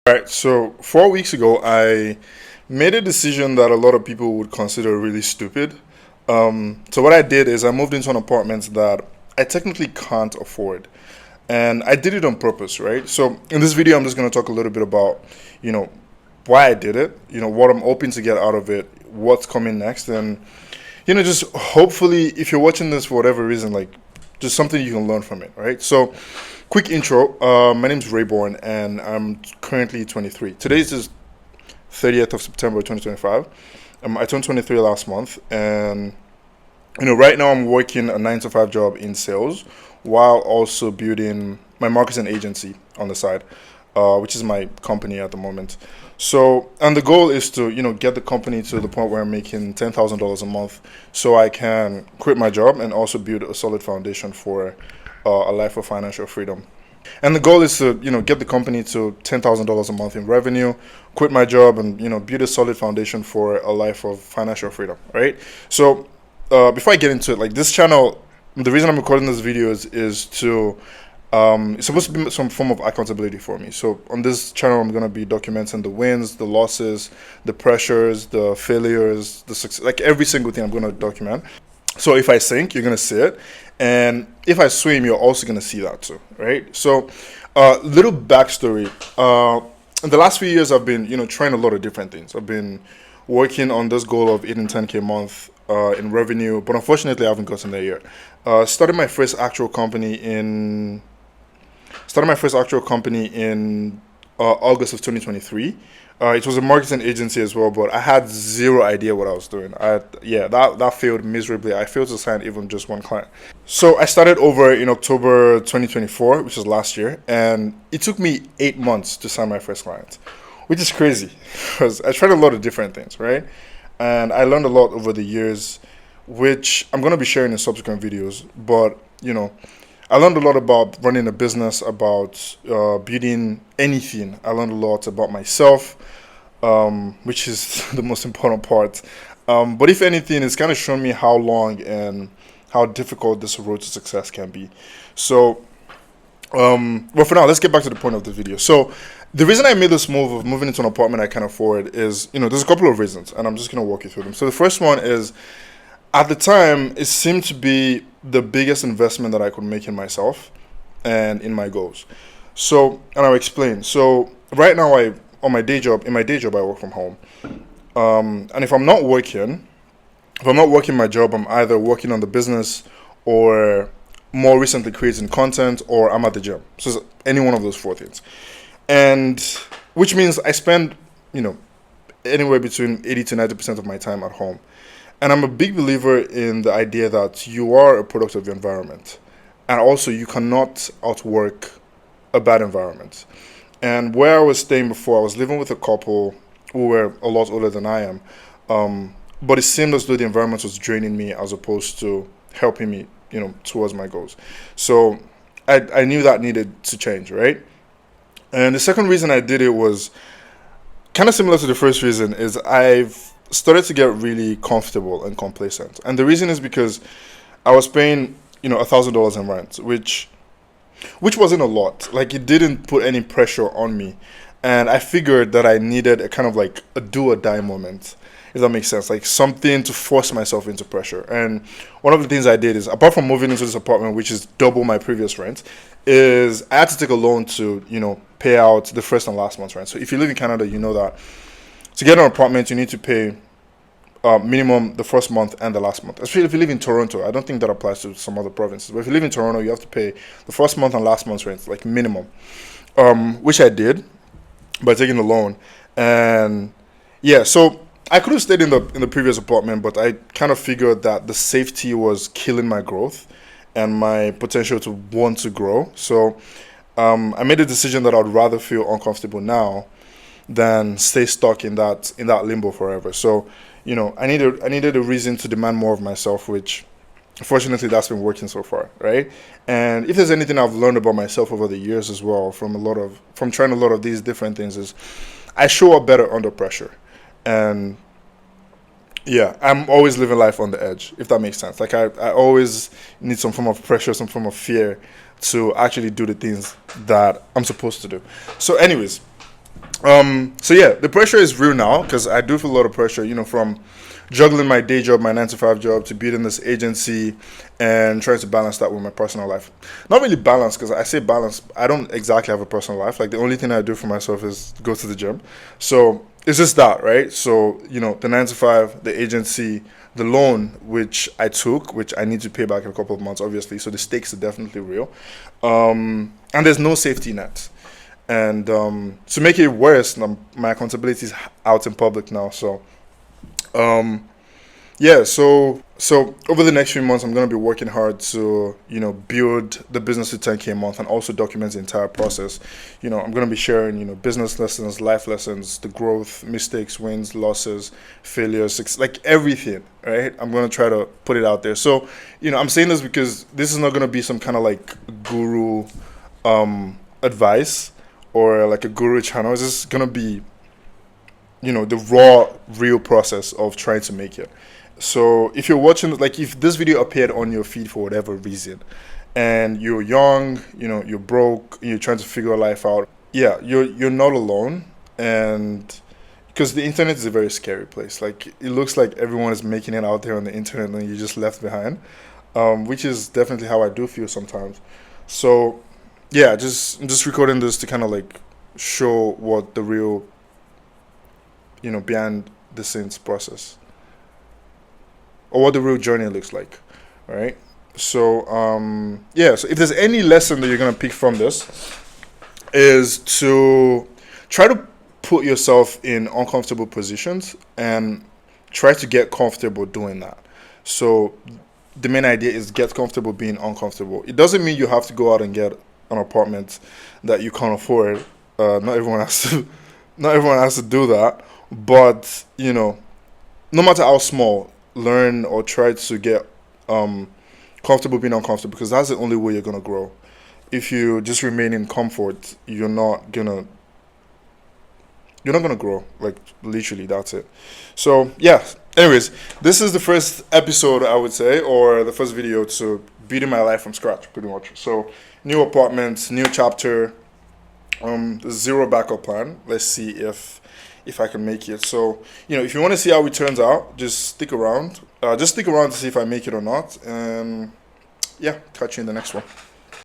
All right, so 4 weeks ago, I made a decision that a lot of people would consider really stupid. So what I did is I moved into an apartment that I technically can't afford, and I did it on purpose, right? So in this video, I'm just going to talk a little bit about, you know, why I did it, what I'm hoping to get out of it, what's coming next, and just hopefully, if you're watching this for whatever reason, like just something you can learn from it, right? So, quick intro. My name's Rayborn, and I'm currently 23. Today's is 30th of September 2025. I turned 23 last month, and right now I'm working a 9 to 5 job in sales while also building my marketing agency on the side, which is my company at the moment. So, and the goal is to, get the company to the point where I'm making $10,000 a month so I can quit my job and also build a solid foundation for a life of financial freedom. And the goal is to, get the company to $10,000 a month in revenue, quit my job, and, build a solid foundation for a life of financial freedom, right? So, before I get into it, like this channel, the reason I'm recording this video is to it's supposed to be some form of accountability for me. So on this channel, I'm going to be documenting the wins, the losses, the pressures, the failures, the success, like every single thing I'm going to document. So if I sink, you're going to see it. And if I swim, you're also going to see that too, right? So little backstory. In the last few years, I've been, trying a lot of different things. I've been working on this goal of 8 and 10K a month in revenue, but unfortunately, I haven't gotten there yet. Started my first actual company in August of 2023. It was a marketing agency as well, but I had zero idea what I was doing. That failed miserably. I failed to sign even just one client. So I started over in October 2024, which is last year, and it took me 8 months to sign my first client, which is crazy because I tried a lot of different things, right? And I learned a lot over the years, which I'm going to be sharing in subsequent videos. But, I learned a lot about running a business, about building anything. I learned a lot about myself, which is the most important part. But if anything, it's kind of shown me how long and how difficult this road to success can be. So, well, for now, let's get back to the point of the video. So, the reason I made this move of moving into an apartment I can afford is, there's a couple of reasons, and I'm just going to walk you through them. So, the first one is, at the time, it seemed to be the biggest investment that I could make in myself and in my goals. So, and I'll explain. So, right now, in my day job, I work from home. And if I'm not working my job, I'm either working on the business or more recently creating content, or I'm at the gym. So, it's any one of those four things. And which means I spend, anywhere between 80 to 90% of my time at home. And I'm a big believer in the idea that you are a product of your environment. And also, you cannot outwork a bad environment. And where I was staying before, I was living with a couple who were a lot older than I am. But it seemed as though the environment was draining me as opposed to helping me, towards my goals. So I knew that needed to change, right? And the second reason I did it was kind of similar to the first reason, is I've started to get really comfortable and complacent. And the reason is because I was paying, $1,000 in rent, which wasn't a lot. Like, it didn't put any pressure on me. And I figured that I needed a kind of like a do or die moment, if that makes sense, like something to force myself into pressure. And one of the things I did is, apart from moving into this apartment, which is double my previous rent, is I had to take a loan to, pay out the first and last month's rent. So if you live in Canada, you know that to get an apartment, you need to pay minimum the first month and the last month. Especially if you live in Toronto. I don't think that applies to some other provinces. But if you live in Toronto, you have to pay the first month and last month's rent, like minimum. Which I did by taking the loan. And yeah, so I could have stayed in the previous apartment, but I kind of figured that the safety was killing my growth and my potential to want to grow. So I made a decision that I'd rather feel uncomfortable now than stay stuck in that limbo forever. So, I needed a reason to demand more of myself, which fortunately that's been working so far, right? And if there's anything I've learned about myself over the years as well, from trying a lot of these different things, is I show up better under pressure. And yeah, I'm always living life on the edge, if that makes sense. Like, I always need some form of pressure, some form of fear to actually do the things that I'm supposed to do. So anyways, So yeah, the pressure is real now because I do feel a lot of pressure, from juggling my day job, my 9 to 5 job, to building this agency and trying to balance that with my personal life. Not really balance, because I say balance, I don't exactly have a personal life. Like, the only thing I do for myself is go to the gym. So it's just that, right? So, the 9 to 5, the agency, the loan which I took, which I need to pay back in a couple of months, obviously. So the stakes are definitely real. And there's no safety net. And to make it worse, my accountability is out in public now. So um, yeah, so over the next few months, I'm gonna be working hard to build the business to 10K a month, and also document the entire process. I'm gonna be sharing business lessons, life lessons, the growth, mistakes, wins, losses, failures, like everything. Right? I'm gonna try to put it out there. So I'm saying this because this is not gonna be some kind of like guru advice or like a guru channel. It's just gonna be the raw, real process of trying to make it. So if you're watching, like if this video appeared on your feed for whatever reason, and you're young, you're broke, you're trying to figure life out, yeah, you're not alone. And because the internet is a very scary place. Like, it looks like everyone is making it out there on the internet, and you're just left behind, which is definitely how I do feel sometimes. So yeah, I'm just recording this to kind of like show what the real, behind the scenes process, or what the real journey looks like, right? So yeah, so if there's any lesson that you're gonna pick from this, is to try to put yourself in uncomfortable positions and try to get comfortable doing that. So the main idea is get comfortable being uncomfortable. It doesn't mean you have to go out and get an apartment that you can't afford. Not everyone has to. Not everyone has to do that. But no matter how small, learn or try to get comfortable being uncomfortable, because that's the only way you're gonna grow. If you just remain in comfort, you're not gonna grow. Like, literally, that's it. So yeah. Anyways, this is the first episode, I would say, or the first video to building my life from scratch, pretty much. So new apartment, new chapter, zero backup plan. Let's see if I can make it. So if you want to see how it turns out, just stick around. Just stick around to see if I make it or not. And yeah, catch you in the next one.